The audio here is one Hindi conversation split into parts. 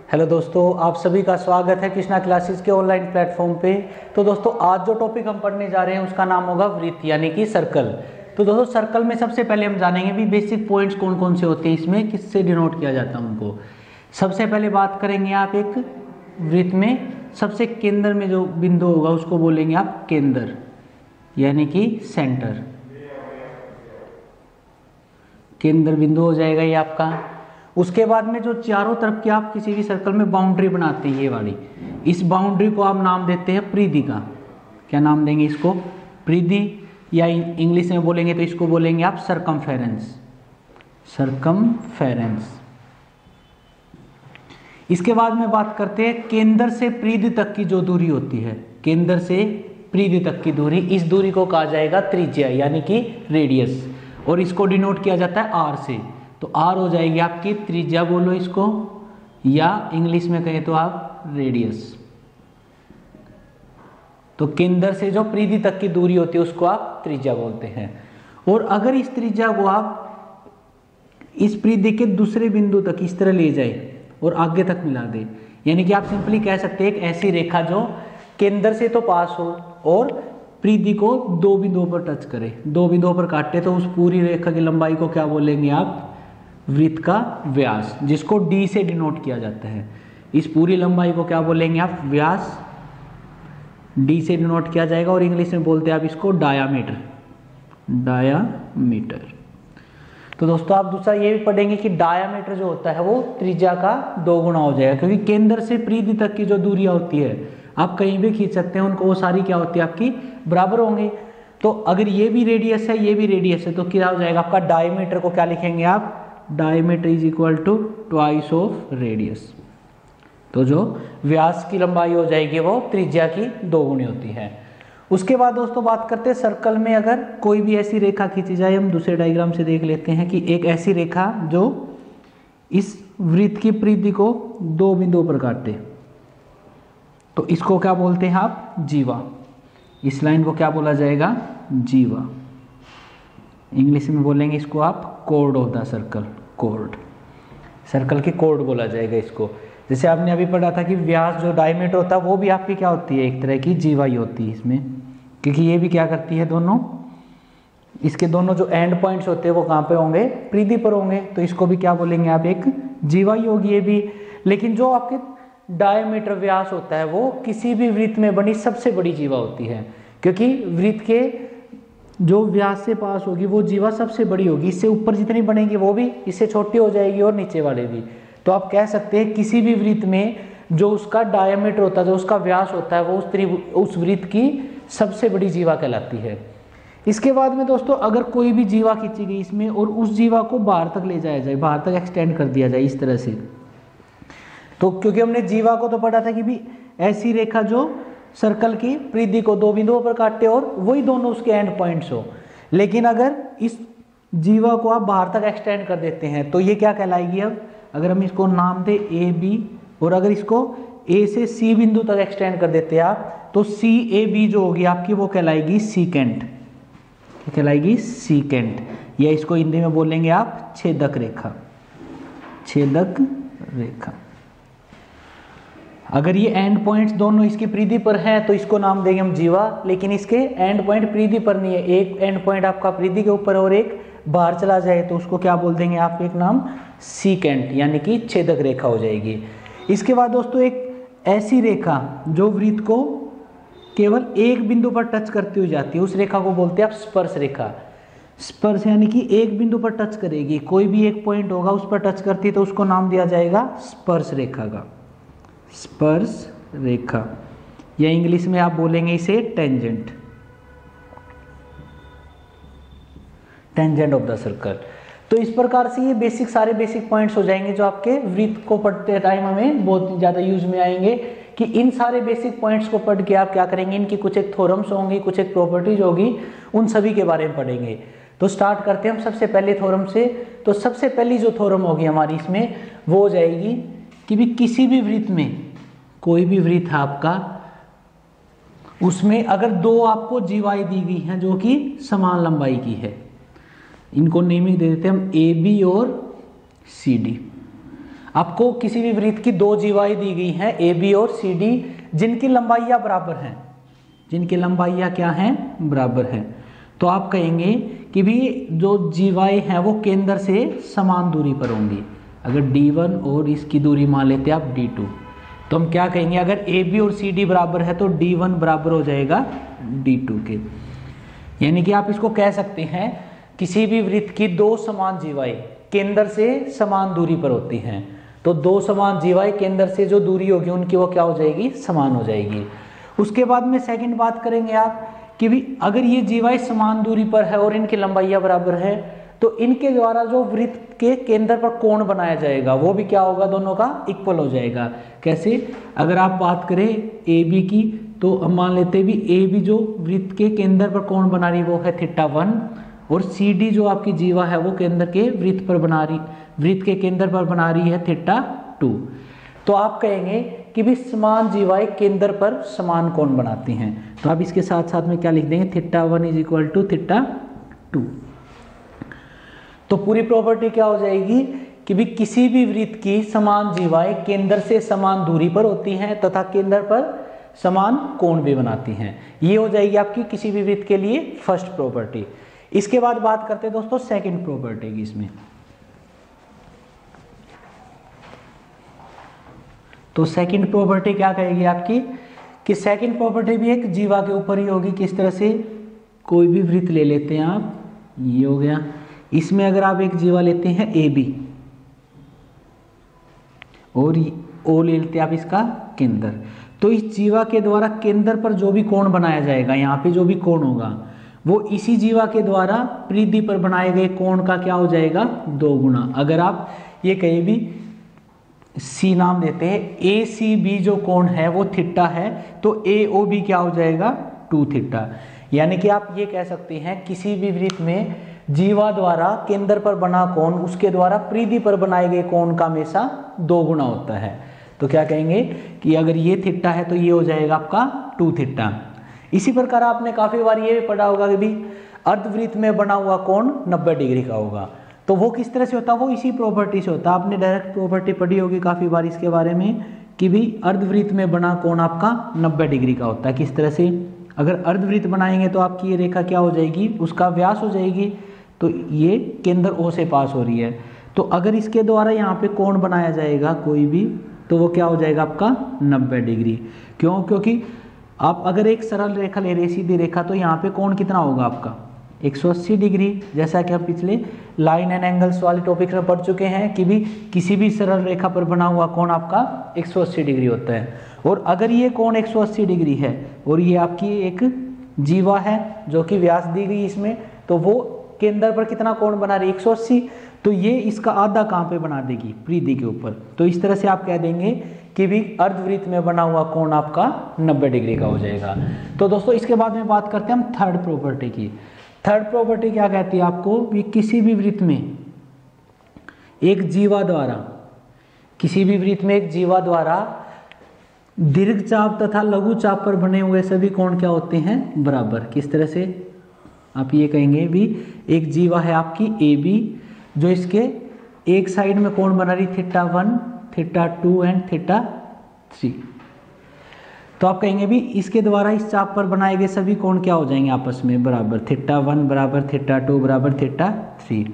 हेलो दोस्तों, आप सभी का स्वागत है कृष्णा क्लासेस के ऑनलाइन प्लेटफॉर्म पे। तो दोस्तों आज जो टॉपिक हम पढ़ने जा रहे हैं उसका नाम होगा वृत्त यानी कि सर्कल। तो दोस्तों सर्कल में सबसे पहले हम जानेंगे भी बेसिक पॉइंट्स कौन कौन से होते हैं, इसमें किससे डिनोट किया जाता है उनको। सबसे पहले बात करेंगे आप एक वृत्त में सबसे केंद्र में जो बिंदु होगा उसको बोलेंगे आप केंद्र यानी कि सेंटर। केंद्र बिंदु हो जाएगा ये आपका। उसके बाद में जो चारों तरफ की आप किसी भी सर्कल में बाउंड्री बनाते हैं ये वाली, इस बाउंड्री को आप नाम देते हैं परिधि का। क्या नाम देंगे इसको? परिधि, या इंग्लिश में बोलेंगे तो इसको बोलेंगे आप सरकमफेरेंस। सरकमफेरेंस। इसके बाद में बात करते हैं केंद्र से परिधि तक की जो दूरी होती है, केंद्र से परिधि तक की दूरी, इस दूरी को कहा जाएगा त्रिज्या यानी कि रेडियस, और इसको डिनोट किया जाता है आर से। तो आर हो जाएगी आपकी त्रिज्या, बोलो इसको, या इंग्लिश में कहें तो आप रेडियस। तो केंद्र से जो परिधि तक की दूरी होती है उसको आप त्रिज्या बोलते हैं। और अगर इस त्रिज्या को आप इस परिधि के दूसरे बिंदु तक इस तरह ले जाए और आगे तक मिला दे, यानी कि आप सिंपली कह सकते हैं एक ऐसी रेखा जो केंद्र से तो पास हो और परिधि को दो बिंदुओं पर टच करे, दो बिंदुओं पर काटे, तो उस पूरी रेखा की लंबाई को क्या बोलेंगे आप? वृत्त का व्यास, जिसको डी से डिनोट किया जाता है। इस पूरी लंबाई को क्या बोलेंगे आप? व्यास। डी से डिनोट किया जाएगा और इंग्लिश में बोलते हैं आप इसको डायामीटर। डायामीटर। तो दोस्तों आप दूसरा ये भी पढ़ेंगे कि डायामीटर जो होता है वो त्रिज्या का 2 गुना हो जाएगा, क्योंकि केंद्र से परिधि तक की जो दूरियां होती है आप कहीं भी खींच सकते हैं उनको, वो सारी क्या होती है आपकी बराबर होंगे। तो अगर ये भी रेडियस है ये भी रेडियस है तो क्या हो जाएगा आपका? डायमीटर को क्या लिखेंगे आप? Diameter is equal to twice of radius. तो जो व्यास की लंबाई हो जाएगी वो त्रिज्या की 2 गुनी होती है। उसके बाद दोस्तों बात करते हैं सर्कल में अगर कोई भी ऐसी रेखा खींची जाए, हम दूसरे डायग्राम से देख लेते हैं कि एक ऐसी रेखा जो इस वृत्त की परिधि को 2 बिंदुओं पर काटे, तो इसको क्या बोलते हैं आप? जीवा। इस लाइन को क्या बोला जाएगा? जीवा। इंग्लिश में बोलेंगे इसको आप chord of the circle. Chord, circle की कॉर्ड बोला जाएगा इसको। जैसे आपने अभी पढ़ा था कि व्यास जो डायमीटर होता है वो भी आपकी क्या होती है? एक तरह की जीवा ही होती है इसमें, क्योंकि ये भी क्या करती है, दोनों इसके दोनों जो एंड पॉइंट्स होते हैं वो कहाँ पे होंगे? परिधि पर होंगे, तो इसको भी क्या बोलेंगे आप? एक जीवा ही होगी ये भी। लेकिन जो आपके डायमीटर व्यास होता है वो किसी भी वृत्त में बनी सबसे बड़ी जीवा होती है, क्योंकि वृत्त के जो व्यास से पास होगी वो जीवा सबसे बड़ी होगी। इससे ऊपर जितनी बनेगी वो भी इससे छोटी हो जाएगी और नीचे वाले भी। तो आप कह सकते हैं किसी भी वृत्त में जो उसका डायमीटर होता है, जो उसका व्यास होता है, वो उस वृत्त की सबसे बड़ी जीवा कहलाती है। इसके बाद में दोस्तों अगर कोई भी जीवा खींची गई इसमें और उस जीवा को बाहर तक ले जाया जाए, बाहर तक एक्सटेंड कर दिया जाए इस तरह से, तो क्योंकि हमने जीवा को तो पढ़ा था कि भी ऐसी रेखा जो सर्कल की परिधि को 2 बिंदुओं पर काटे और वही दोनों उसके एंड पॉइंट्स हो, लेकिन अगर इस जीवा को आप बाहर तक एक्सटेंड कर देते हैं तो ये क्या कहलाएगी? अब अगर हम इसको नाम दे ए बी, और अगर इसको ए से सी बिंदु तक एक्सटेंड कर देते हैं आप, तो सी ए बी जो होगी आपकी वो कहलाएगी सीकेंट। क्या कहलाएगी? सीकेंट। या इसको हिंदी में बोलेंगे आप छेदक रेखा। छेदक रेखा। अगर ये एंड पॉइंट्स दोनों इसकी परिधि पर हैं तो इसको नाम देंगे हम जीवा, लेकिन इसके एंड पॉइंट परिधि पर नहीं है, एक एंड पॉइंट आपका परिधि के ऊपर और एक बाहर चला जाए तो उसको क्या बोल देंगे आप? एक नाम सीकेंट यानी कि छेदक रेखा हो जाएगी। इसके बाद दोस्तों एक ऐसी रेखा जो वृत्त को केवल एक बिंदु पर टच करती हुई जाती है, उस रेखा को बोलते हैं आप स्पर्श रेखा। स्पर्श यानी कि एक बिंदु पर टच करेगी, कोई भी एक पॉइंट होगा उस पर टच करती है तो उसको नाम दिया जाएगा स्पर्श रेखा का। स्पर्श रेखा, या इंग्लिश में आप बोलेंगे इसे tangent. Tangent of the circle. तो इस प्रकार से ये सारे बेसिक पॉइंट्स हो जाएंगे जो आपके वृत्त को पढ़ते टाइम हमें बहुत ज्यादा यूज में आएंगे, कि इन सारे बेसिक पॉइंट्स को पढ़ के आप क्या करेंगे? इनकी कुछ एक थ्योरम्स होंगी, कुछ एक प्रॉपर्टीज होगी, उन सभी के बारे में पढ़ेंगे। तो स्टार्ट करते हैं हम सबसे पहले थ्योरम से। तो सबसे पहली जो थ्योरम होगी हमारी इसमें वो हो जाएगी कि भी किसी भी वृत्त में, कोई भी वृत्त है आपका, उसमें अगर 2 आपको जीवाएं दी गई हैं जो कि समान लंबाई की है, इनको नेमिंग दे देते हैं हम ए बी और सी डी। आपको किसी भी वृत्त की दो जीवाएं दी गई हैं ए बी और सी डी, जिनकी लंबाइयां बराबर हैं, जिनकी लंबाइयां क्या हैं, बराबर हैं। तो आप कहेंगे कि भी जो जीवाएं हैं वो केंद्र से समान दूरी पर होंगी। अगर D1 और इसकी दूरी मान लेते हैं आप D2, तो हम क्या कहेंगे, अगर ए बी और सी डी बराबर है तो D1 बराबर हो जाएगा D2 के। यानी कि आप इसको कह सकते हैं किसी भी वृत्त की दो समान जीवाएं केंद्र से समान दूरी पर होती हैं, तो दो समान जीवाएं केंद्र से जो दूरी होगी उनकी वो क्या हो जाएगी, समान हो जाएगी। उसके बाद में सेकंड बात करेंगे आप कि भी अगर ये जीवाएं समान दूरी पर है और इनकी लंबाइयां बराबर है तो इनके द्वारा जो वृत्त के केंद्र पर कोण बनाया जाएगा वो भी क्या होगा, दोनों का इक्वल हो जाएगा। कैसे, अगर आप बात करें ए बी की, तो हम मान लेते हैं भी ए बी जो वृत्त के केंद्र पर कोण बना रही वो है θ1, और सी डी जो आपकी जीवा है वो केंद्र के वृत्त पर बना रही, वृत्त के केंद्र पर बना रही है θ2। तो आप कहेंगे कि भी समान जीवाएं केंद्र पर समान कोण बनाती हैं, तो आप इसके साथ साथ में क्या लिख देंगे, θ1 = θ2। तो पूरी प्रॉपर्टी क्या हो जाएगी कि भी किसी भी वृत्त की समान जीवाएं केंद्र से समान दूरी पर होती हैं तथा केंद्र पर समान कोण भी बनाती हैं। ये हो जाएगी आपकी किसी भी वृत्त के लिए फर्स्ट प्रॉपर्टी। इसके बाद बात करते हैं दोस्तों सेकंड प्रॉपर्टी की। इसमें तो सेकंड प्रॉपर्टी क्या कहेगी आपकी कि सेकंड प्रॉपर्टी भी एक जीवा के ऊपर ही होगी। किस तरह से, कोई भी वृत्त ले लेते हैं आप, ये हो गया, इसमें अगर आप एक जीवा लेते हैं ए बी और ओ ले लेते हैं आप इसका केंद्र, तो इस जीवा के द्वारा केंद्र पर जो भी कोण बनाया जाएगा, यहाँ पे जो भी कोण होगा वो इसी जीवा के द्वारा परिधि पर बनाए गए कोण का क्या हो जाएगा, 2 गुना। अगर आप ये कहीं भी सी नाम देते हैं, ए सी बी जो कोण है वो थीटा है, तो ए ओ बी क्या हो जाएगा, 2 थीटा। यानी कि आप ये कह सकते हैं किसी भी वृत्त में जीवा द्वारा केंद्र पर बना कोण उसके द्वारा परिधि पर बनाए गए कोण का हमेशा 2 गुना होता है। तो क्या कहेंगे कि अगर ये थीटा है तो ये हो जाएगा आपका 2 थीटा। इसी प्रकार आपने काफी बार ये भी पढ़ा होगा कि भी अर्धवृत्त में बना हुआ कोण 90 डिग्री का होगा, तो वो किस तरह से होता है, वो इसी प्रॉपर्टी से होता है। आपने डायरेक्ट प्रॉपर्टी पढ़ी होगी काफी बार इसके बारे में कि भी अर्धवृत्त में बना कोण आपका 90 डिग्री का होता है। किस तरह से, अगर अर्धवृत्त बनाएंगे तो आपकी ये रेखा क्या हो जाएगी, उसका व्यास हो जाएगी, तो ये केंद्र ओ से पास हो रही है, तो अगर इसके द्वारा यहाँ पे कोण बनाया जाएगा कोई भी, तो वो क्या हो जाएगा आपका 90 डिग्री। क्यों, क्योंकि आप अगर एक सरल रेखा ले रहे सीधी रेखा, तो यहाँ पे कोण कितना होगा आपका 180 डिग्री। जैसा कि हम पिछले लाइन एंड एंगल्स वाले टॉपिक में पढ़ चुके हैं कि भी किसी भी सरल रेखा पर बना हुआ कोण आपका 180 डिग्री होता है। और अगर ये कोण 180 डिग्री है और ये आपकी एक जीवा है जो कि व्यास दी गई इसमें, तो वो केंद्र पर कितना कोण बना रही है 180, तो ये इसका आधा कहाँ पे बना देगी, परिधि के ऊपर। तो इस तरह से आप कह देंगे कि भी अर्धवृत्त में बना हुआ कोण आपका 90 डिग्री का हो जाएगा। तो दोस्तों इसके बाद में बात करते हैं हम थर्ड प्रॉपर्टी की। थर्ड प्रॉपर्टी क्या कहती है आपको, भी किसी भी वृत्त में एक जीवा द्वारा, किसी भी वृत्त में एक जीवा द्वारा दीर्घ चाप तथा लघु चाप पर बने हुए सभी कोण क्या होते हैं, बराबर। किस तरह से, आप ये कहेंगे भी एक जीवा है आपकी ए बी जो इसके एक साइड में कोण बना रही θ1, θ2 एंड θ3, तो आप कहेंगे भी इसके द्वारा इस चाप पर बनाए गए सभी कोण क्या हो जाएंगे आपस में बराबर, θ1 बराबर θ2 बराबर θ3।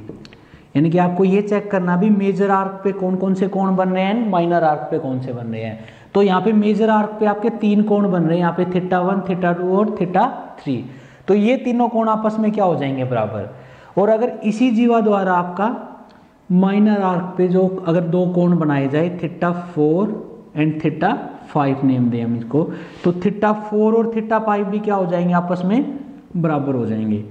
यानी कि आपको ये चेक करना भी मेजर आर्क पे कौन कौन से कोण बन रहे हैं, माइनर आर्क पे कौन से बन रहे हैं। तो यहाँ पे मेजर आर्क पे आपके 3 कोण बन रहे हैं, यहाँ पे θ1, θ2 और θ3, तो ये तीनों कोण आपस में क्या हो जाएंगे, बराबर। और अगर इसी जीवा द्वारा आपका माइनर आर्क पे जो अगर 2 कोण बनाए जाए θ4 एंड θ5 नेम दें हम इसको, तो θ4 और θ5 भी क्या हो जाएंगे, आपस में बराबर हो जाएंगे।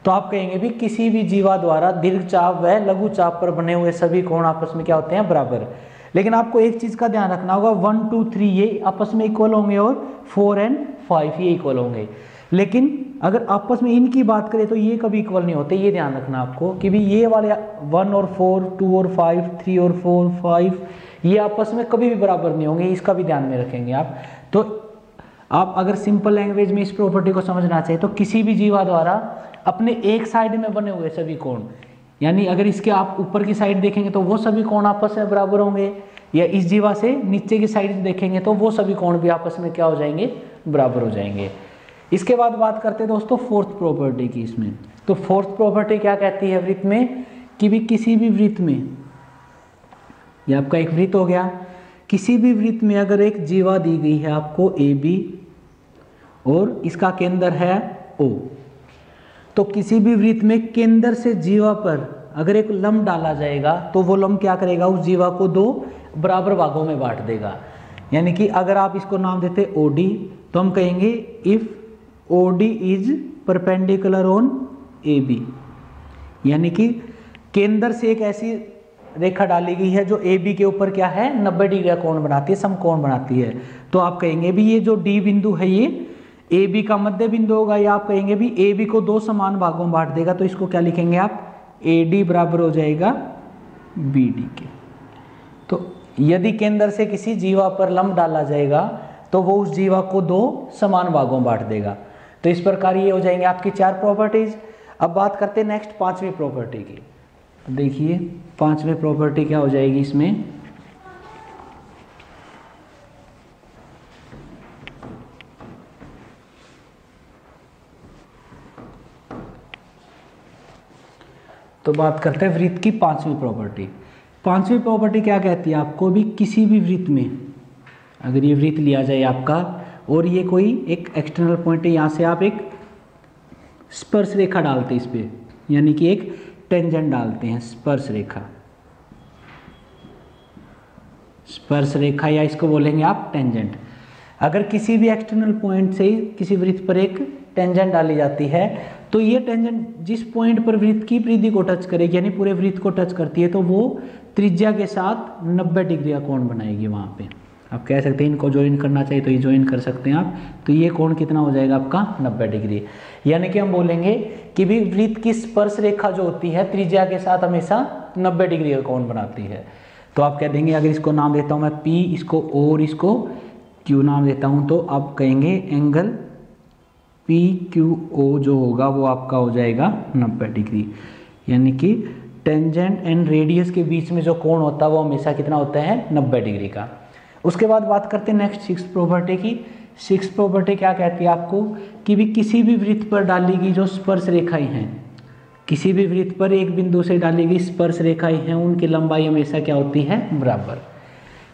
तो आप कहेंगे भी किसी भी जीवा द्वारा दीर्घ चाप व लघु चाप पर बने हुए सभी कोण आपस में क्या होते हैं, बराबर। लेकिन आपको एक चीज का ध्यान रखना होगा, 1, 2, 3 ये आपस में इक्वल होंगे और 4 एंड 5 ये इक्वल होंगे। लेकिन अगर आपस में इनकी बात करें तो ये कभी इक्वल नहीं होते, ये ध्यान रखना आपको कि भी ये वाले 1 और 4, 2 और 5, 3 और 4, 5 ये आपस में कभी भी बराबर नहीं होंगे, इसका भी ध्यान में रखेंगे आप। तो आप अगर सिंपल लैंग्वेज में इस प्रॉपर्टी को समझना चाहिए तो किसी भी जीवा द्वारा अपने एक साइड में बने हुए सभी कोण, यानी अगर इसके आप ऊपर की साइड देखेंगे तो वो सभी कोण आपस में बराबर होंगे, या इस जीवा से नीचे की साइड देखेंगे तो वो सभी कोण भी आपस में क्या हो जाएंगे, बराबर हो जाएंगे। इसके बाद बात करते हैं दोस्तों फोर्थ प्रॉपर्टी की इसमें। तो फोर्थ प्रॉपर्टी क्या कहती है वृत्त में, कि भी किसी भी वृत्त में, ये आपका एक वृत्त हो गया, किसी भी वृत्त में अगर एक जीवा दी गई है आपको ए बी और इसका केंद्र है ओ, तो किसी भी वृत्त में केंद्र से जीवा पर अगर एक लंब डाला जाएगा तो वो लंब क्या करेगा, उस जीवा को दो बराबर भागों में बांट देगा। यानी कि अगर आप इसको नाम देते OD तो हम कहेंगे if OD is perpendicular on AB, यानी कि केंद्र से एक ऐसी रेखा डाली गई है जो AB के ऊपर क्या है 90 डिग्री का कोण बनाती है, समकोण बनाती है। तो आप कहेंगे भी ये जो D बिंदु है ये AB का मध्य बिंदु होगा, या आप कहेंगे भी AB को दो समान भागों में बांट देगा। तो इसको क्या लिखेंगे आप, AD बराबर हो जाएगा BD के। तो यदि केंद्र से किसी जीवा पर लंब डाला जाएगा तो वो उस जीवा को दो समान भागों में बांट देगा। तो इस प्रकार ये हो जाएंगे आपकी 4 प्रॉपर्टीज। अब बात करते हैं नेक्स्ट 5वीं प्रॉपर्टी की। देखिए 5वीं प्रॉपर्टी क्या हो जाएगी इसमें, तो बात करते हैं वृत्त की 5वीं प्रॉपर्टी। 5वीं प्रॉपर्टी क्या कहती है आपको, भी किसी भी वृत्त में अगर ये वृत्त लिया जाए आपका और ये कोई एक एक्सटर्नल पॉइंट है, यहाँ से आप एक स्पर्श रेखा डालते हैं इस पे, यानी कि एक टेंजेंट डालते हैं, स्पर्श रेखा, स्पर्श रेखा या इसको बोलेंगे आप टेंजेंट। अगर किसी भी एक्सटर्नल पॉइंट से किसी वृत्त पर एक टेंजेंट डाली जाती है तो ये टेंजेंट जिस पॉइंट पर वृत्त की परिधि को टच करेगी, यानी पूरे वृत्त को टच करती है, तो वो त्रिज्या के साथ 90 डिग्री का कोण बनाएगी। वहाँ पे आप कह सकते हैं इनको ज्वाइन करना चाहिए तो ये ज्वाइन कर सकते हैं आप। तो ये कोण कितना हो जाएगा आपका 90 डिग्री। यानी कि हम बोलेंगे कि भी वृत्त की स्पर्श रेखा जो होती है त्रिज्या के साथ हमेशा 90 डिग्री का कोण बनाती है। तो आप कह देंगे, अगर इसको नाम देता हूँ मैं P, इसको O और इसको Q नाम देता हूँ, तो आप कहेंगे एंगल PQO जो होगा वो आपका हो जाएगा 90 डिग्री। यानी कि टेंजेंट एंड रेडियस के बीच में जो कोण होता है वो हमेशा कितना होता है 90 डिग्री का। उसके बाद बात करते हैं नेक्स्ट 6th प्रॉपर्टी की। 6th प्रॉपर्टी क्या कहती है आपको, कि भी किसी भी वृत्त पर डाली गई जो स्पर्श रेखाएं हैं, किसी भी वृत्त पर एक बिंदु से डाली गई स्पर्श रेखाएं हैं, उनकी लंबाई हमेशा क्या होती है, बराबर।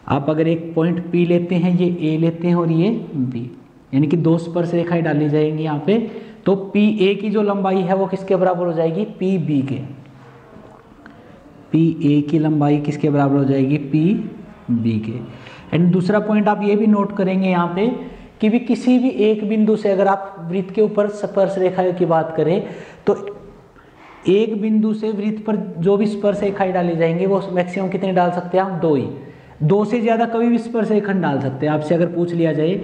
आप अगर एक पॉइंट P लेते हैं, ये A लेते हैं और ये B, यानी कि दो स्पर्श रेखाएं डाली जाएंगी यहाँ पे, तो PA की जो लंबाई है वो किसके बराबर हो जाएगी, PB के। PA की लंबाई किसके बराबर हो जाएगी, PB के। एंड दूसरा पॉइंट आप ये भी नोट करेंगे यहाँ पे कि भी किसी भी एक बिंदु से अगर आप वृत्त के ऊपर स्पर्श रेखा की बात करें तो एक बिंदु से वृत्त पर जो भी स्पर्श रेखाएं डाली जाएंगी वो मैक्सिमम कितने डाल सकते हैं आप, 2 ही। 2 से ज्यादा कभी भी स्पर्श रेखा डाल सकते हैं। आपसे अगर पूछ लिया जाए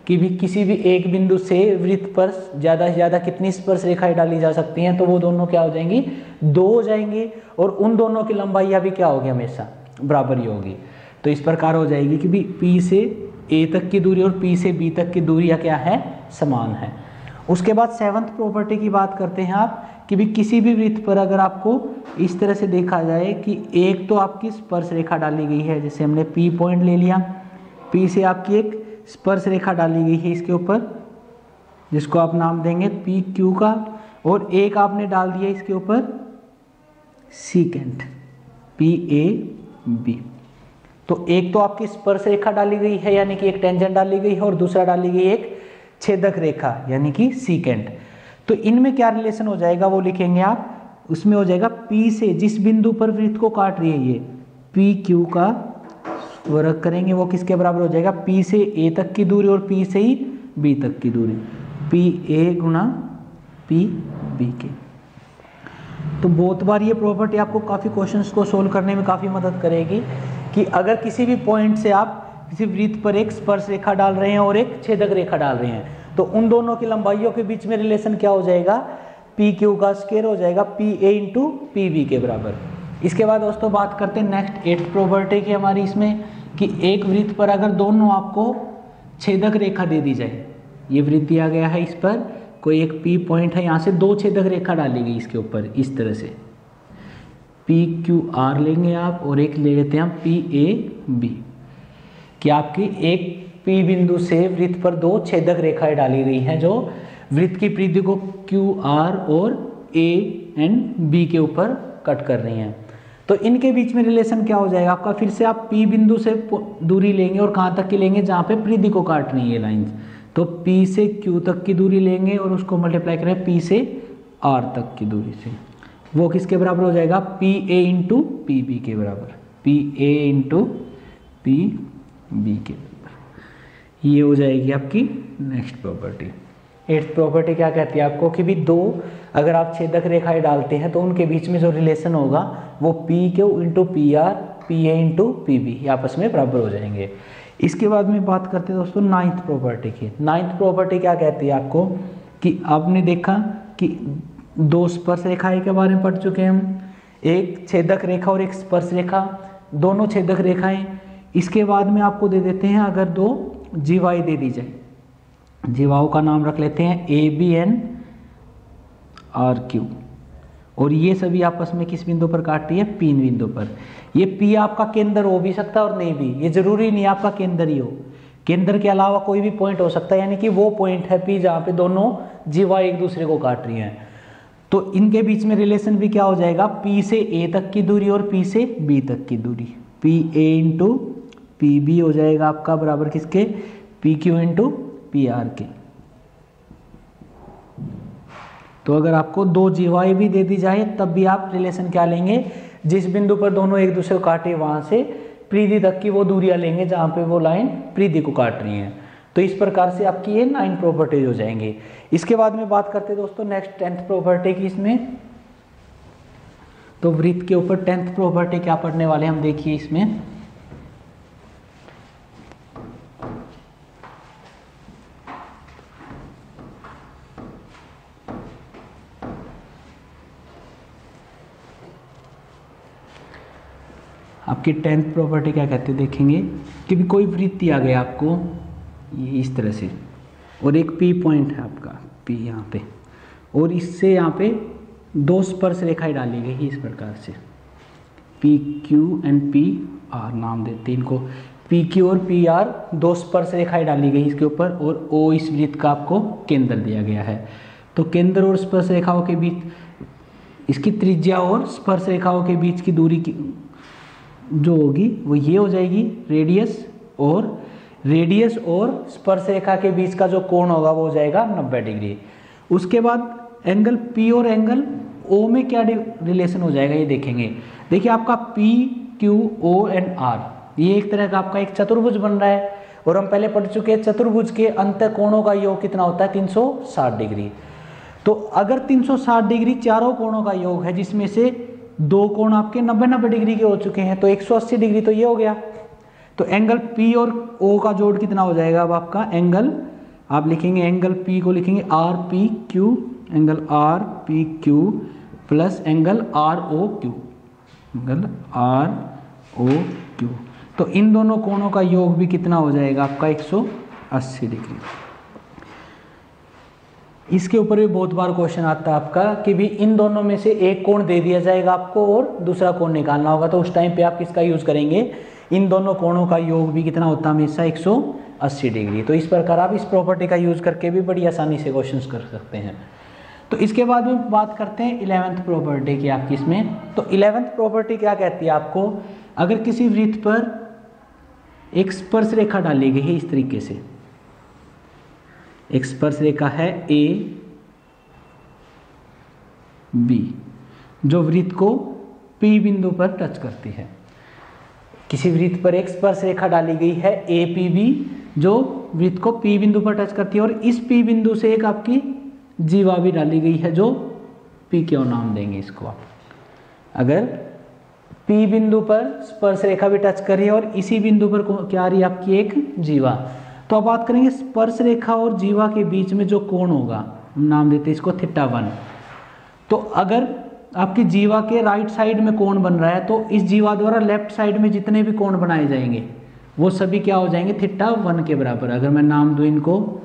कि भी किसी भी एक बिंदु से वृत्त पर ज्यादा से ज्यादा कितनी स्पर्श रेखाएं डाली जा सकती हैं, तो वो दोनों क्या हो जाएंगी, 2 हो जाएंगे, और उन दोनों की लंबाई भी क्या होगी, हमेशा बराबर ही होगी। तो इस प्रकार हो जाएगी कि भी P से A तक की दूरी और P से B तक की दूरी क्या है, समान है। उसके बाद 7th प्रॉपर्टी की बात करते हैं आप, कि भी किसी भी वृत्त पर अगर आपको इस तरह से देखा जाए कि एक तो आपकी स्पर्श रेखा डाली गई है, जैसे हमने P पॉइंट ले लिया, P से आपकी एक स्पर्श रेखा डाली गई है इसके ऊपर, जिसको आप नाम देंगे PQ का, और एक आपने डाल दिया इसके ऊपर सीकेंट PAB। तो एक तो आपकी स्पर्श रेखा डाली गई है यानी कि एक टेंजेंट डाली गई है, और दूसरा डाली गई एक छेदक रेखा यानी कि सीकेंट। तो इनमें क्या रिलेशन हो जाएगा वो लिखेंगे आप, उसमें हो जाएगा P से जिस बिंदु पर वृत्त को काट रही है ये PQ का वर्ग करेंगे, वो किसके बराबर हो जाएगा, P से A तक की दूरी और P से ही B तक की दूरी, PA गुणा PB के। तो बहुत बार ये प्रॉपर्टी आपको काफ़ी क्वेश्चंस को सोल्व करने में काफ़ी मदद करेगी कि अगर किसी भी पॉइंट से आप किसी वृत्त पर एक स्पर्श रेखा डाल रहे हैं और एक छेदक रेखा डाल रहे हैं, तो उन दोनों की लंबाइयों के बीच में रिलेशन क्या हो जाएगा, PQ का स्क्वायर हो जाएगा PA इंटू PB के बराबर। इसके बाद दोस्तों बात करते हैं नेक्स्ट 8th प्रॉपर्टी की हमारी इसमें, कि एक वृत्त पर अगर दोनों आपको छेदक रेखा दे दी जाए, ये वृत्त दिया गया है, इस पर कोई एक P पॉइंट है, यहाँ से 2 छेदक रेखा डाली गई इसके ऊपर इस तरह से, PQR लेंगे आप, और एक ले लेते हैं हम PAB, कि आपकी एक P बिंदु से वृत्त पर दो छेदक रेखाएं डाली गई हैं जो वृत्त की परिधि को QR और A एंड B के ऊपर कट कर रही हैं। तो इनके बीच में रिलेशन क्या हो जाएगा आपका, फिर से आप P बिंदु से दूरी लेंगे और कहाँ तक की लेंगे, जहाँ पे परिधि को काट रही है लाइन, तो P से Q तक की दूरी लेंगे और उसको मल्टीप्लाई करें P से R तक की दूरी से, वो किसके बराबर हो जाएगा, PA इंटू PB के बराबर, PA इंटू PB के बराबर। ये हो जाएगी आपकी नेक्स्ट प्रॉपर्टी। एट्थ प्रॉपर्टी क्या कहती है आपको, कि भी दो अगर आप छेदक रेखाएं डालते हैं तो उनके बीच में जो रिलेशन होगा वो PQ into PR, PA into PB ये आपस में बराबर हो जाएंगे। इसके बाद में बात करते हैं दोस्तों नाइन्थ प्रॉपर्टी की। नाइन्थ प्रॉपर्टी क्या कहती है आपको, कि आपने देखा कि दो स्पर्श रेखाएं के बारे में पढ़ चुके हैं हम, एक छेदक रेखा और एक स्पर्श रेखा, दोनों छेदक रेखाएं। इसके बाद में आपको दे देते हैं अगर दो जीवाएं दे दी जाए, जीवाओं का नाम रख लेते हैं ABN RQ, और ये सभी आपस में किस बिंदु पर काटती है, P बिंदु पर। ये P आपका केंद्र हो भी सकता है और नहीं भी, ये जरूरी नहीं आपका केंद्र ही हो, केंद्र के अलावा कोई भी पॉइंट हो सकता है, यानी कि वो पॉइंट है P जहाँ पे दोनों जीवा एक दूसरे को काट रही हैं। तो इनके बीच में रिलेशन भी क्या हो जाएगा, P से A तक की दूरी और P से B तक की दूरी, PA इंटू PB हो जाएगा आपका बराबर किसके, PQ इंटू PR के। तो अगर आपको दो जीवाएं भी दे दी जाए तब भी आप रिलेशन क्या लेंगे, जिस बिंदु पर दोनों एक दूसरे को काटे वहां से परिधि तक की वो दूरियां लेंगे जहां पे वो लाइन परिधि को काट रही हैं। तो इस प्रकार से आपकी ये 9 प्रॉपर्टीज हो जाएंगे। इसके बाद में बात करते हैं दोस्तों नेक्स्ट 10th प्रॉपर्टी की। इसमें तो वृत्त के ऊपर 10th प्रॉपर्टी क्या पढ़ने वाले हम देखिए। इसमें आपकी 10th प्रॉपर्टी क्या कहते हैं देखेंगे, कि भी कोई वृत्त दिया गया आपको ये इस तरह से, और एक P पॉइंट है आपका P यहाँ पे, और इससे यहाँ पे दो स्पर्श रेखाएं डाली गई इस प्रकार से, PQ एंड PR नाम देते हैं इनको। PQ और PR दो स्पर्श रेखाएं डाली गई इसके ऊपर, और O इस वृत्त का आपको केंद्र दिया गया है। तो केंद्र और स्पर्श रेखाओं के बीच, इसकी त्रिज्या और स्पर्श रेखाओं के बीच की दूरी की जो होगी वो ये हो जाएगी रेडियस, और स्पर्श रेखा के बीच का जो कोण होगा वो हो जाएगा 90 डिग्री। उसके बाद एंगल P और एंगल O में क्या रिलेशन हो जाएगा ये देखेंगे। देखिए आपका P, Q, O and R ये एक तरह का आपका एक चतुर्भुज बन रहा है, और हम पहले पढ़ चुके हैं चतुर्भुज के अंत कोणों का योग कितना होता है, 360 डिग्री। तो अगर 360 डिग्री चारों कोणों का योग है जिसमें से दो कोण आपके 90-90 डिग्री के हो चुके हैं, तो 180 डिग्री तो ये हो गया। तो एंगल P और O का जोड़ कितना हो जाएगा, अब आपका एंगल आप लिखेंगे, एंगल P को लिखेंगे RPQ, angle RPQ plus angle ROQ, angle ROQ। तो इन दोनों कोणों का योग भी कितना हो जाएगा आपका 180 डिग्री। इसके ऊपर भी बहुत बार क्वेश्चन आता है आपका कि भी इन दोनों में से एक कोण दे दिया जाएगा आपको और दूसरा कोण निकालना होगा, तो उस टाइम पे आप किसका यूज करेंगे, इन दोनों कोणों का योग भी कितना होता है हमेशा 180 डिग्री। तो इस प्रकार आप इस प्रॉपर्टी का यूज करके भी बड़ी आसानी से क्वेश्चंस कर सकते हैं। तो इसके बाद में बात करते हैं 11th प्रॉपर्टी की आपकी इसमें। तो 11th प्रॉपर्टी क्या कहती है आपको, अगर किसी वृत्त पर एक स्पर्श रेखा डाली गई है इस तरीके से, एक स्पर्श रेखा है A B जो वृत्त को P बिंदु पर टच करती है। किसी वृत्त पर एक स्पर्श रेखा डाली गई है APB जो वृत्त को P बिंदु पर टच करती है, और इस P बिंदु से एक आपकी जीवा भी डाली गई है जो PQ नाम देंगे इसको आप। अगर P बिंदु पर स्पर्श रेखा भी टच कर रही है और इसी बिंदु पर क्या आ रही है आपकी एक जीवा, तो अब बात करेंगे स्पर्श रेखा और जीवा के बीच में जो कोण होगा, हम नाम देते हैं इसको θ1। तो अगर आपकी जीवा के राइट साइड में कोण बन रहा है तो इस जीवा द्वारा लेफ्ट साइड में जितने भी कोण बनाए जाएंगे वो सभी क्या हो जाएंगे, θ1 के बराबर। अगर मैं नाम दूं इनको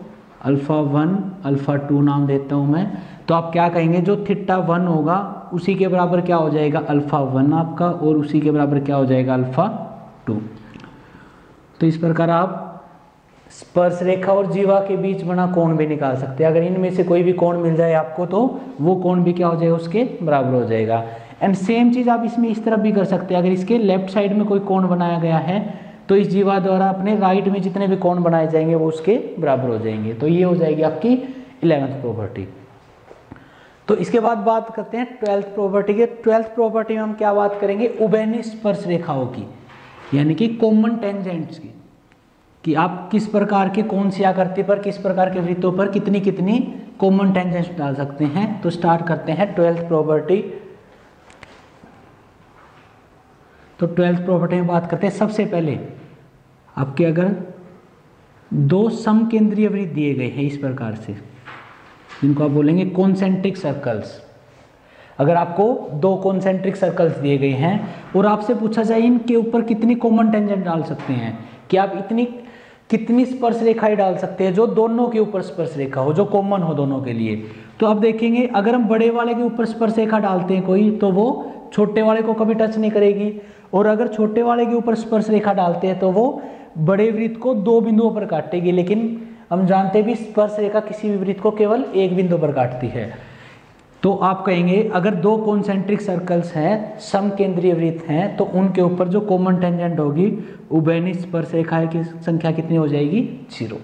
α1 α2 नाम देता हूं मैं, तो आप क्या कहेंगे, जो θ1 होगा उसी के बराबर क्या हो जाएगा अल्फा 1 आपका, और उसी के बराबर क्या हो जाएगा अल्फा 2। तो इस प्रकार आप स्पर्श रेखा और जीवा के बीच बना कोण भी निकाल सकते हैं। अगर इनमें से कोई भी कोण मिल जाए आपको तो वो कोण भी क्या हो जाएगा उसके बराबर हो जाएगा। एंड सेम चीज आप इसमें इस तरफ भी कर सकते हैं। अगर इसके लेफ्ट साइड में कोई कोण बनाया गया है तो इस जीवा द्वारा अपने राइट में जितने भी कोण बनाए जाएंगे वो उसके बराबर हो जाएंगे। तो ये हो जाएगी आपकी 11th प्रॉपर्टी। तो इसके बाद बात करते हैं 12th प्रॉपर्टी के। 12th प्रॉपर्टी में हम क्या बात करेंगे, उभयनिष्ठ स्पर्श रेखाओं की, यानी कि कॉमन टेंजेंट्स की, कि आप किस प्रकार के कौन सी आकृति पर किस प्रकार के वृत्तों पर कितनी कितनी कॉमन टेंजेंट्स डाल सकते हैं। तो स्टार्ट करते हैं 12th प्रॉपर्टी। तो 12th प्रॉपर्टी में बात करते हैं। सबसे पहले आपके अगर दो समकेंद्रीय वृत्त दिए गए हैं इस प्रकार से, जिनको आप बोलेंगे कॉन्सेंट्रिक सर्कल्स। अगर आपको दो कॉन्सेंट्रिक सर्कल्स दिए गए हैं और आपसे पूछा जाए इनके ऊपर कितनी कॉमन टेंजेंट डाल सकते हैं, कि आप कितनी स्पर्श रेखाएं डाल सकते हैं जो दोनों के ऊपर स्पर्श रेखा हो, जो कॉमन हो दोनों के लिए। तो आप देखेंगे अगर हम बड़े वाले के ऊपर स्पर्श रेखा डालते हैं कोई, तो वो छोटे वाले को कभी टच नहीं करेगी, और अगर छोटे वाले के ऊपर स्पर्श रेखा डालते हैं तो वो बड़े वृत्त को दो बिंदुओं पर काटेगी। लेकिन हम जानते भी स्पर्श रेखा किसी भी वृत्त को केवल एक बिंदु पर काटती है। तो आप कहेंगे अगर दो कॉन्सेंट्रिक सर्कल्स हैं, समकेंद्रीय वृत्त हैं, तो उनके ऊपर जो कॉमन टेंजेंट होगी उभयनिष्ठ स्पर्श रेखाएं की संख्या कितनी हो जाएगी 0।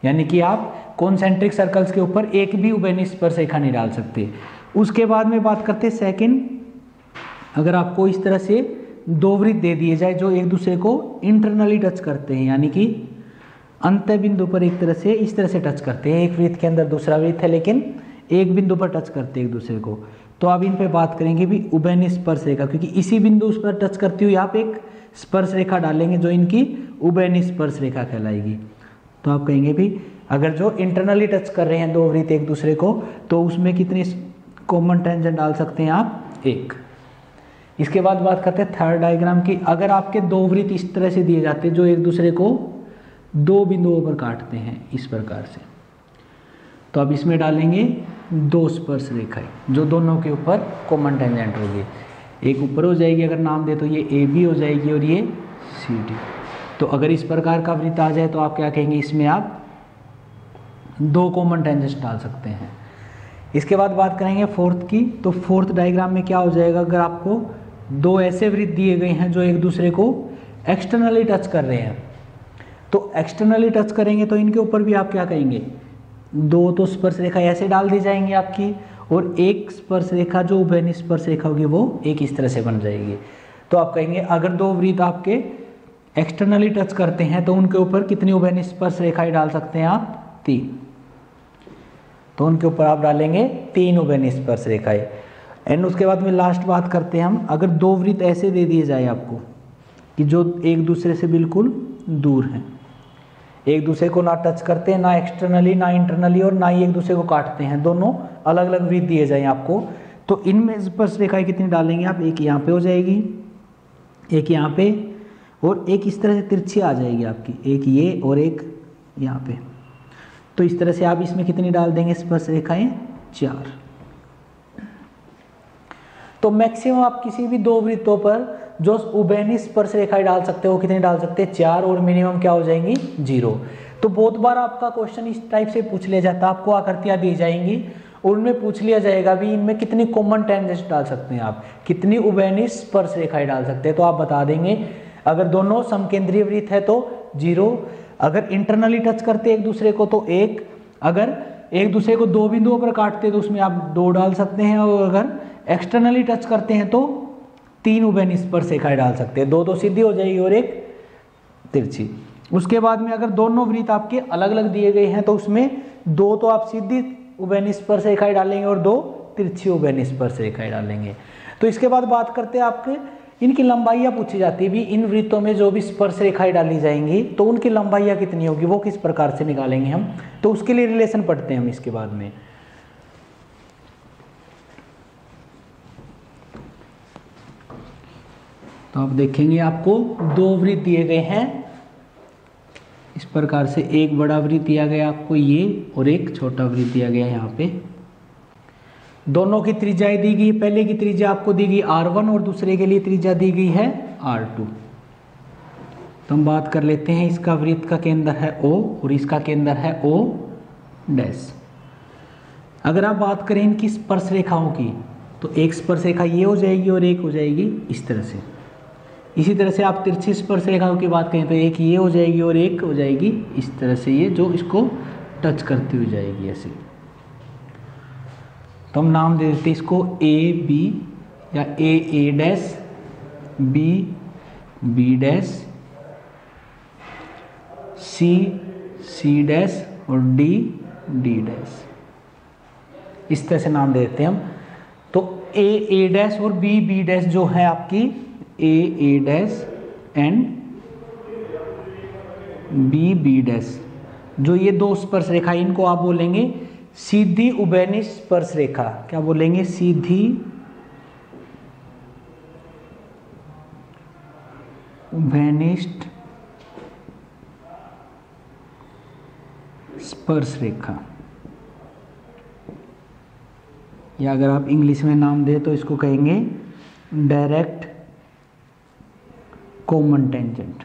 यानी कि आप कॉन्सेंट्रिक सर्कल्स के ऊपर एक भी उभयनिष्ठ स्पर्श रेखा नहीं डाल सकते। उसके बाद में बात करते हैं सेकंड, अगर आपको इस तरह से दो वृत्त दे दिए जाए जो एक दूसरे को इंटरनली टच करते हैं, यानी कि अंत बिंदु पर एक तरह से इस तरह से टच करते हैं, एक वृत्त के अंदर दूसरा वृत्त है लेकिन एक बिंदु पर टच करते हैं एक दूसरे को, तो आप इन पे बात करेंगे भी उभयनिष्ठ स्पर्श रेखा, क्योंकि इसी बिंदु उस पर टच करती हुई आप एक स्पर्श रेखा डालेंगे जो इनकी उभयनिष्ठ स्पर्श रेखा कहलाएगी। तो आप कहेंगे भी अगर जो इंटरनली टच कर रहे हैं दो वृत्त एक दूसरे को, तो उसमें कितनी कॉमन टेंजेंट डाल सकते हैं आप, 1। इसके बाद बात करते हैं थर्ड डायग्राम की। अगर आपके दो वृत्त इस तरह से दिए जाते हैं जो एक दूसरे को दो बिंदुओं पर काटते हैं इस प्रकार से, तो आप इसमें डालेंगे दो स्पर्श रेखाएं जो दोनों के ऊपर कॉमन टेंजेंट होगी। एक ऊपर हो जाएगी, अगर नाम दे तो ये ए बी हो जाएगी और ये सी डी। तो अगर इस प्रकार का वृत्त आ जाए तो आप क्या कहेंगे, इसमें आप दो कॉमन टेंजेंट्स डाल सकते हैं। इसके बाद बात करेंगे फोर्थ की। तो फोर्थ डायग्राम में क्या हो जाएगा, अगर आपको दो ऐसे वृत्त दिए गए हैं जो एक दूसरे को एक्सटर्नली टच कर रहे हैं, तो एक्सटर्नली टच करेंगे तो इनके ऊपर भी आप क्या कहेंगे, दो तो स्पर्श रेखा ऐसे डाल दी जाएंगी आपकी, और एक स्पर्श रेखा जो उभयनिष्ठ स्पर्श रेखा होगी वो एक इस तरह से बन जाएगी। तो आप कहेंगे अगर दो वृत्त आपके एक्सटर्नली टच करते हैं तो उनके ऊपर कितनी उभयनिष्ठ स्पर्श रेखाएं डाल सकते हैं आप, 3। तो उनके ऊपर आप डालेंगे 3 उभयनिष्ठ स्पर्श रेखाएं। एंड उसके बाद में लास्ट बात करते हैं हम, अगर दो वृत्त ऐसे दे दिए जाए आपको कि जो एक दूसरे से बिल्कुल दूर हैं, एक दूसरे को ना टच करते हैं, ना एक्सटर्नली ना इंटरनली, और ना ही एक दूसरे को काटते हैं, दोनों अलग अलग वृत्त दिए जाए आपको, तो इनमें स्पर्श रेखाएं कितनी डालेंगे आप, एक यहाँ पे हो जाएगी, एक यहाँ पे, और एक इस तरह से तिरछी आ जाएगी आपकी, एक ये और एक यहाँ पे। तो इस तरह से आप इसमें कितनी डाल देंगे स्पर्श रेखाएं, 4। तो मैक्सिमम आप किसी भी दो वृत्तों पर जो उभयनिष्ठ स्पर्श रेखाएं डाल सकते हो वो कितनी डाल सकते हैं, 4, और मिनिमम क्या हो जाएंगी, 0। तो बहुत बार आपका क्वेश्चन इस टाइप से पूछ लिया जाता है, आपको आकृतियां दी जाएंगी और उनमें पूछ लिया जाएगा भी इनमें कितनी कॉमन टेंजेंट्स डाल सकते हैं आप, कितनी उभयनिष्ठ स्पर्श रेखाएं डाल सकते हैं। तो आप बता देंगे अगर दोनों समकेंद्रीय वृत्त है तो 0, अगर इंटरनली टच करते एक दूसरे को तो 1, अगर एक दूसरे को दो बिंदुओं पर काटते तो उसमें आप 2 डाल सकते हैं, और अगर एक्सटर्नली टच करते हैं तो 3 उभयनिष्ठ स्पर्श रेखाएं डाल सकते हैं, 2 तो सीधी हो जाएगी और एक तिरछी। उसके बाद में अगर दोनों वृत्त आपके अलग अलग दिए गए हैं तो उसमें 2 तो आप सीधी उभयनिष्ठ स्पर्श रेखाएं डालेंगे और 2 तिरछी उभयनिष्ठ स्पर्श रेखाएं डालेंगे। तो इसके बाद बात करते हैं आपके इनकी लंबाइयाँ पूछी जाती है भी, इन वृत्तों में जो भी स्पर्श रेखाएं डाली जाएंगी तो उनकी लंबाइयाँ कितनी होगी, वो किस प्रकार से निकालेंगे हम, तो उसके लिए रिलेशन पढ़ते हैं हम इसके बाद में। तो आप देखेंगे आपको 2 वृत्त दिए गए हैं इस प्रकार से, एक बड़ा वृत्त दिया गया आपको ये, और एक छोटा वृत्त दिया गया यहाँ पे। दोनों की त्रिज्याएं दी गई, पहले की त्रिज्या आपको दी गई R1 और दूसरे के लिए त्रिज्या दी गई है R2। तो हम बात कर लेते हैं, इसका वृत्त का केंद्र है O और इसका केंद्र है O डैश। अगर आप बात करें इनकी स्पर्श रेखाओं की, तो एक स्पर्श रेखा ये हो जाएगी और एक हो जाएगी इस तरह से। इसी तरह से आप तिरछी स्पर्श रेखाओं की बात करें तो एक ये हो जाएगी और एक हो जाएगी इस तरह से, ये जो इसको टच करती हुई जाएगी ऐसे। तो हम नाम दे देते हैं इसको ए बी या A dash, B B dash, C dash और डी डैश, इस तरह से नाम दे देते हैं हम। तो ए डैश और बी डैश जो है आपकी A dash and B dash, जो ये दो स्पर्श रेखा, इनको आप बोलेंगे सीधी उभयनिष्ठ स्पर्श रेखा। क्या बोलेंगे? सीधी उभयनिष्ठ स्पर्श रेखा, या अगर आप इंग्लिश में नाम दें तो इसको कहेंगे डायरेक्ट कॉमन टेंजेंट।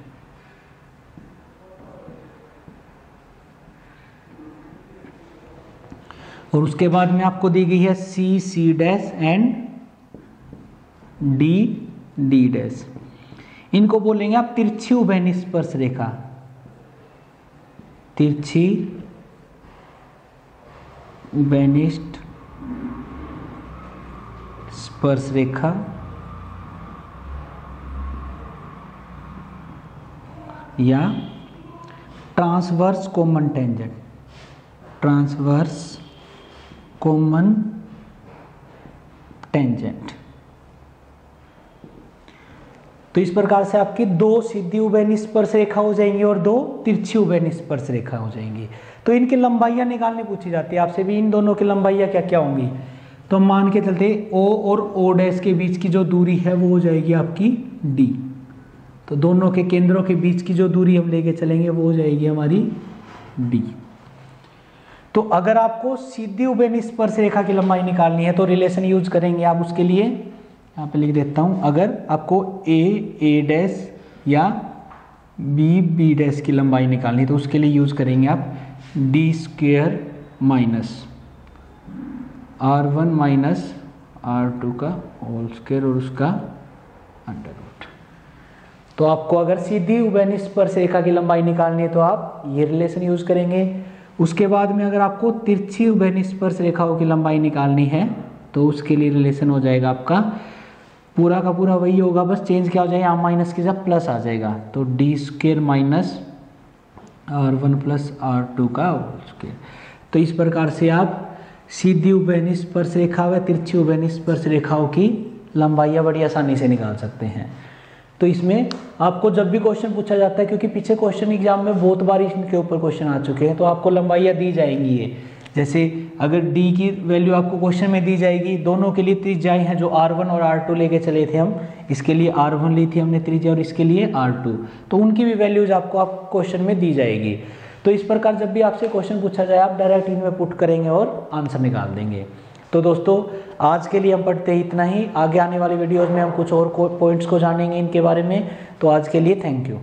और उसके बाद में आपको दी गई है C dash and D dash, इनको बोलेंगे आप तिरछी उभयनिष्ठ स्पर्श रेखा। तिरछी उभयनिष्ठ स्पर्श रेखा या transverse common tangent, transverse common tangent. तो इस प्रकार से आपकी दो सीधी उभयनिष्ठ स्पर्श रेखा हो जाएंगी और दो तिरछी उभयनिष्ठ स्पर्श रेखा हो जाएंगी। तो इनकी लंबाइयां निकालनी पूछी जाती है आपसे भी, इन दोनों की लंबाइयां क्या क्या होंगी। तो मान के चलते O और O डैश के बीच की जो दूरी है वो हो जाएगी आपकी D। तो दोनों के केंद्रों के बीच की जो दूरी हम लेके चलेंगे वो हो जाएगी हमारी D। तो अगर आपको सीधी उभयनिष्ठ स्पर्श रेखा की लंबाई निकालनी है तो रिलेशन यूज करेंगे आप उसके लिए, यहाँ पे लिख देता हूँ। अगर आपको A डैश या B डैश की लंबाई निकालनी है तो उसके लिए यूज करेंगे आप D square minus R1 minus R2 का होल स्क्वायर और उसका अंडर रूट। तो आपको अगर सीधी उभयनिष्ठ स्पर्श रेखा की लंबाई निकालनी है तो आप ये रिलेशन यूज करेंगे। उसके बाद में अगर आपको तिरछी उभयनिष्ठ स्पर्श रेखाओं की लंबाई निकालनी है तो उसके लिए रिलेशन हो जाएगा आपका पूरा का पूरा वही होगा, बस चेंज क्या हो जाएगा, यहाँ माइनस के साथ प्लस आ जाएगा। तो D square minus R1 plus R2 का होल स्क्वायर। तो इस प्रकार से आप सीधी उभयनिष्ठ स्पर्श रेखा व तिरछी उभयनिष्ठ स्पर्श रेखाओं की लंबाइयाँ बड़ी आसानी से निकाल सकते हैं। तो इसमें आपको जब भी क्वेश्चन पूछा जाता है, क्योंकि पीछे क्वेश्चन एग्जाम में बहुत बार इनके ऊपर क्वेश्चन आ चुके हैं, तो आपको लंबाइयाँ दी जाएंगी ये। जैसे अगर D की वैल्यू आपको क्वेश्चन में दी जाएगी, दोनों के लिए त्रिज्याएं हैं जो R1 और R2 लेके चले थे हम, इसके लिए R1 ली थी हमने त्रिज्या और इसके लिए R2, तो उनकी भी वैल्यूज आपको क्वेश्चन में दी जाएगी। तो इस प्रकार जब भी आपसे क्वेश्चन पूछा जाए आप डायरेक्ट इनमें पुट करेंगे और आंसर निकाल देंगे। तो दोस्तों आज के लिए हम पढ़ते ही इतना ही, आगे आने वाली वीडियोज़ में हम कुछ और पॉइंट्स को जानेंगे इनके बारे में। तो आज के लिए थैंक यू।